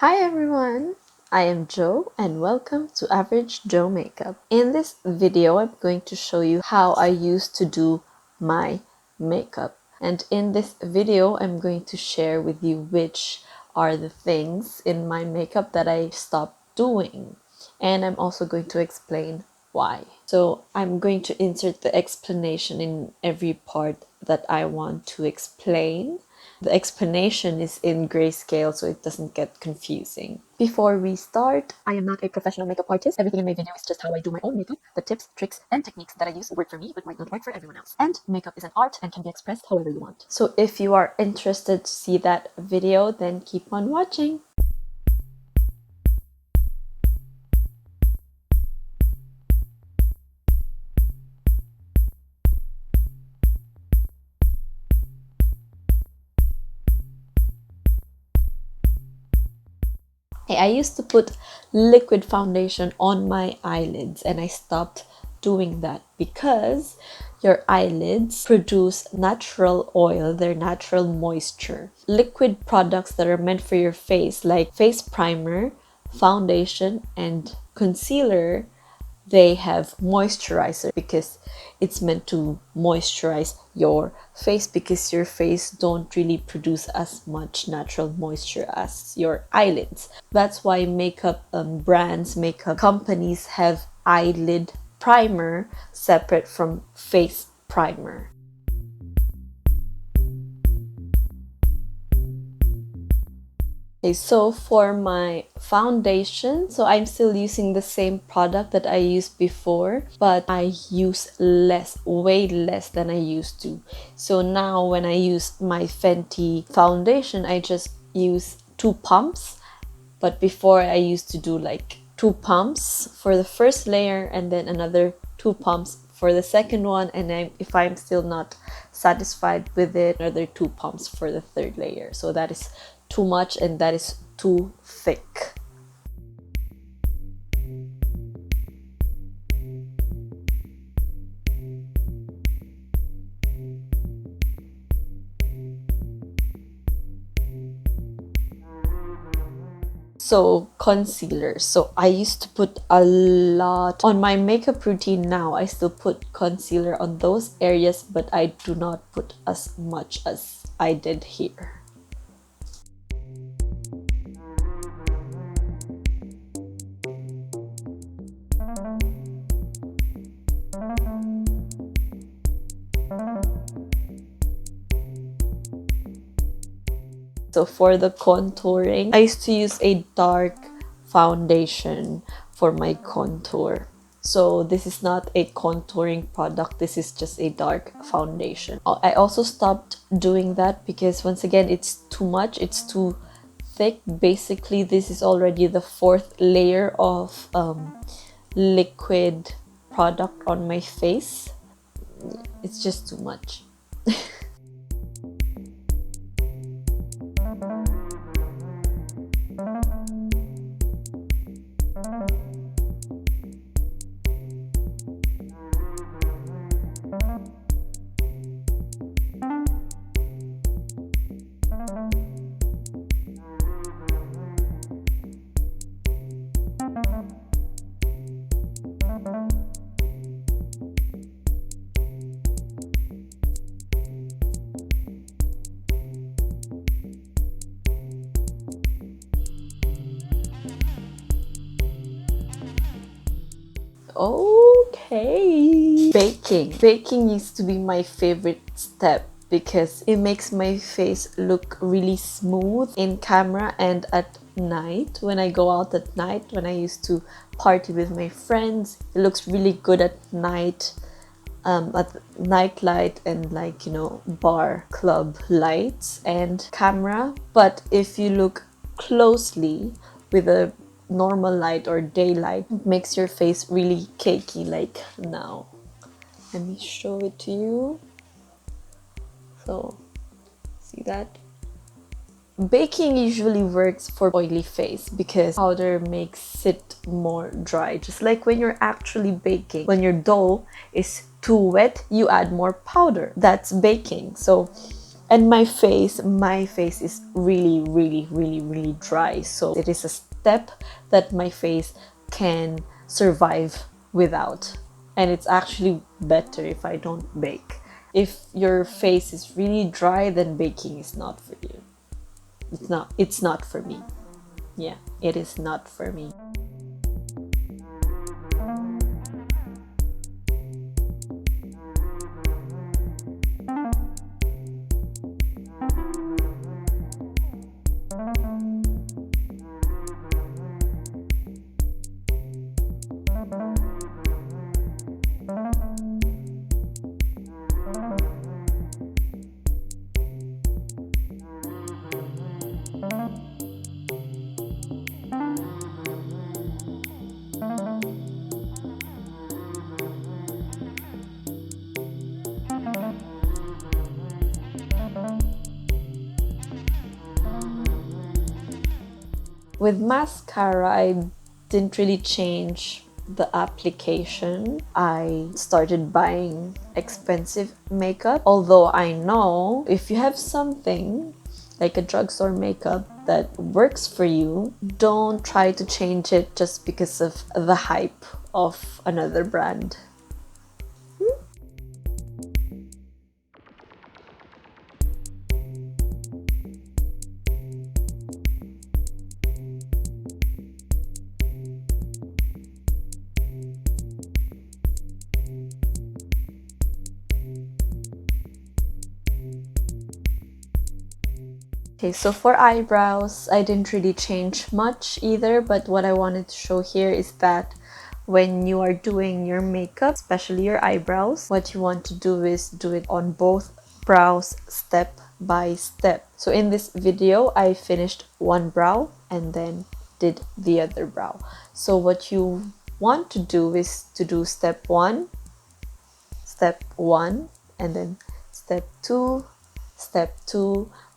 Hi everyone, I am Jo and welcome to Average Jo Makeup. In this video, I'm going to show you how I used to do my makeup. And in this video, I'm going to share with you which are the things in my makeup that I stopped doing. And I'm also going to explain why. So I'm going to insert the explanation in every part that I want to explain. The explanation is in grayscale so it doesn't get confusing. Before we start, I am not a professional makeup artist. Everything in my video is just how I do my own makeup. The tips, tricks, and techniques that I use work for me but might not work for everyone else. And makeup is an art and can be expressed however you want. So if you are interested to see that video, then keep on watching. Hey, I used to put liquid foundation on my eyelids and I stopped doing that because your eyelids produce natural oil, their natural moisture. Liquid products that are meant for your face like face primer, foundation, and concealer, they have moisturizer because it's meant to moisturize your face because your face don't really produce as much natural moisture as your eyelids. That's why makeup brands, makeup companies have eyelid primer separate from face primer. Okay, so for my foundation, so I'm still using the same product that I used before, but I use less, way less than I used to. So now when I use my Fenty foundation, I just use 2 pumps, but before I used to do like 2 pumps for the first layer and then another 2 pumps for the second one, and then if I'm still not satisfied with it, another 2 pumps for the third layer. So that is too much and that is too thick. So concealer, so I used to put a lot on my makeup routine. Now I still put concealer on those areas, but I do not put as much as I did here. So for the contouring, I used to use a dark foundation for my contour. So this is not a contouring product, this is just a dark foundation. I also stopped doing that because once again, it's too much, it's too thick. Basically, this is already the 4th layer of liquid product on my face. It's just too much. Okay. Baking used to be my favorite step because it makes my face look really smooth in camera and at night. When I go out at night, when I used to party with my friends, it looks really good at night, at night light and like, you know, bar club lights and camera. But if you look closely with a normal light or daylight, it makes your face really cakey like now. Let me show it to you. So see that? Baking usually works for oily face because powder makes it more dry. Just like when you're actually baking, when your dough is too wet, you add more powder. That's baking. So And my face is really dry, so it is a step that my face can survive without, and it's actually better if I don't bake. If your face is really dry, then baking is not for you. It's not for me. Yeah, it is not for me. With mascara, I didn't really change the application. I started buying expensive makeup, although I know if you have something like a drugstore makeup that works for you, don't try to change it just because of the hype of another brand. Okay, so for eyebrows, I didn't really change much either, but what I wanted to show here is that when you are doing your makeup, especially your eyebrows, what you want to do is do it on both brows step by step. So in this video, I finished one brow and then did the other brow. So what you want to do is to do step one, and then step two,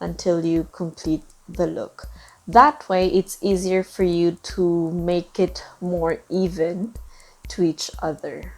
until you complete the look. That way it's easier for you to make it more even to each other.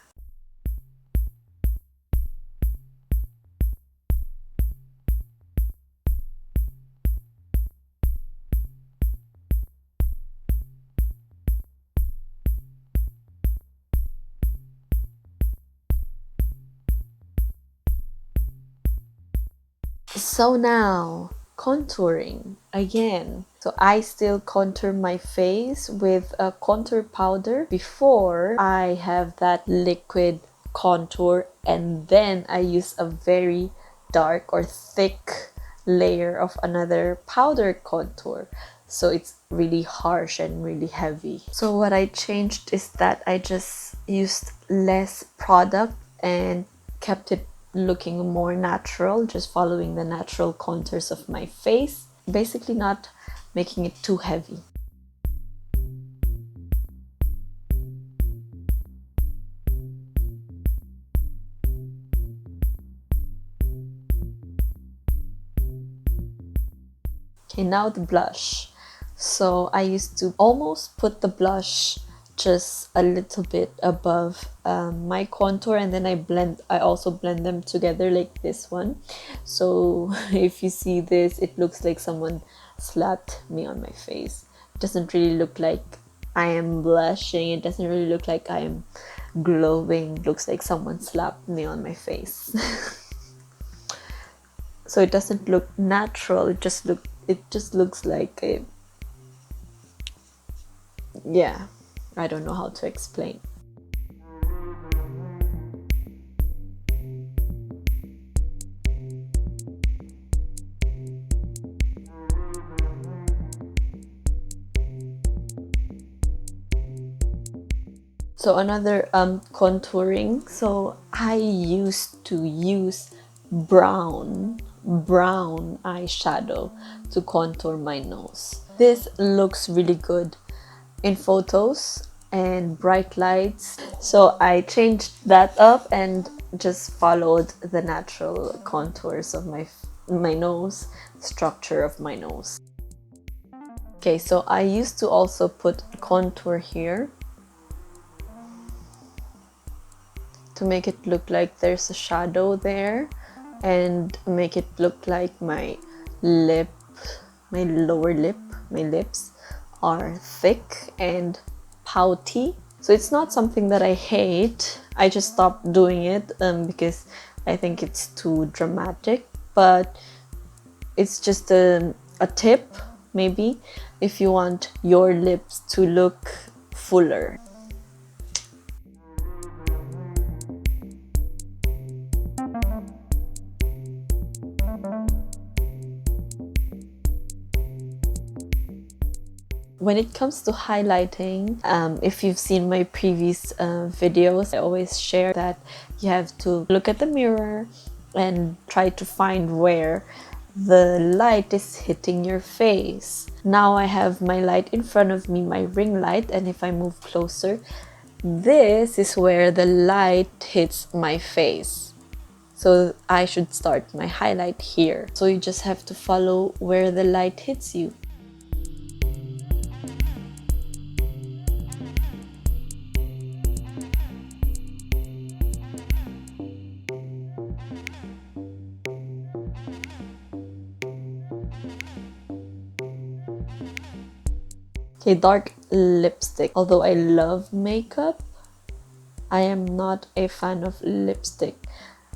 So now, contouring again. So I still contour my face with a contour powder before I have that liquid contour, and then I use a very dark or thick layer of another powder contour. So it's really harsh and really heavy. So what I changed is that I just used less product and kept it looking more natural, just following the natural contours of my face, basically not making it too heavy. Okay, now the blush. So I used to almost put the blush just a little bit above my contour, and then I also blend them together like this one. So if you see this, it looks like someone slapped me on my face. It doesn't really look like I am blushing. It doesn't really look like I am glowing. It looks like someone slapped me on my face. So it doesn't look natural. It just looks like a, yeah, I don't know how to explain. So another contouring. So I used to use brown eyeshadow to contour my nose. This looks really good in photos and bright lights, so I changed that up and just followed the natural contours of my nose, structure of my nose. Okay, so I used to also put contour here to make it look like there's a shadow there, and make it look like my lip, my lower lip, my lips are thick and pouty. So it's not something that I hate. I just stopped doing it because I think it's too dramatic. But it's just a tip, maybe, if you want your lips to look fuller. When it comes to highlighting, if you've seen my previous videos, I always share that you have to look at the mirror and try to find where the light is hitting your face. Now I have my light in front of me, my ring light, and if I move closer, this is where the light hits my face. So I should start my highlight here. So you just have to follow where the light hits you. Okay, dark lipstick. Although I love makeup, I am not a fan of lipstick.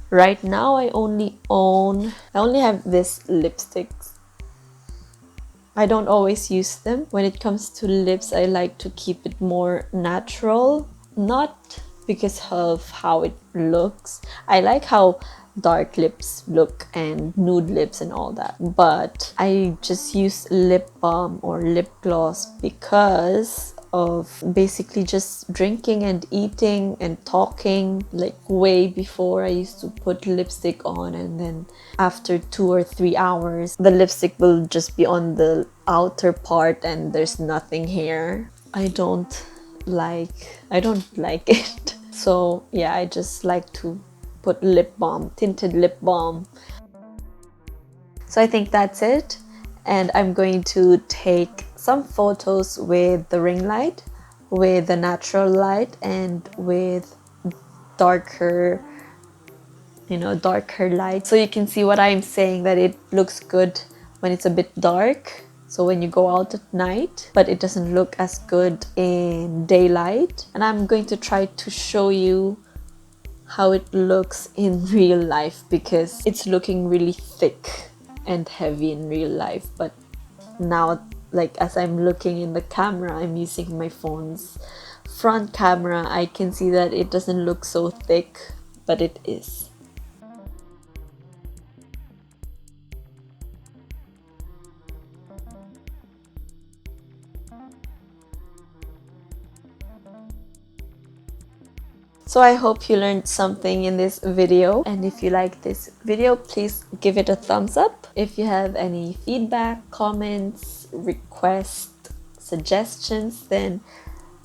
Right now, I only have this lipsticks. I don't always use them. When it comes to lips, I like to keep it more natural. Not because of how it looks. I like how dark lips look and nude lips and all that, but I just use lip balm or lip gloss because of basically just drinking and eating and talking. Like way before, I used to put lipstick on, and then after 2 or 3 hours the lipstick will just be on the outer part and there's nothing here. I don't like it. So yeah, I just like to put lip balm, tinted lip balm. So I think that's it, and I'm going to take some photos with the ring light, with the natural light, and with darker light, so you can see what I'm saying, that it looks good when it's a bit dark, so when you go out at night, but it doesn't look as good in daylight. And I'm going to try to show you how it looks in real life, because it's looking really thick and heavy in real life, but now, like, as I'm looking in the camera, I'm using my phone's front camera, I can see that it doesn't look so thick, but it is. So I hope you learned something in this video, and if you like this video, please give it a thumbs up. If you have any feedback, comments, requests, suggestions, then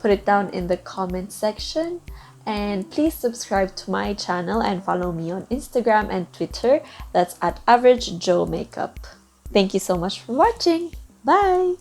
put it down in the comment section. And please subscribe to my channel and follow me on Instagram and Twitter. That's at Average Joe Makeup. Thank you so much for watching. Bye!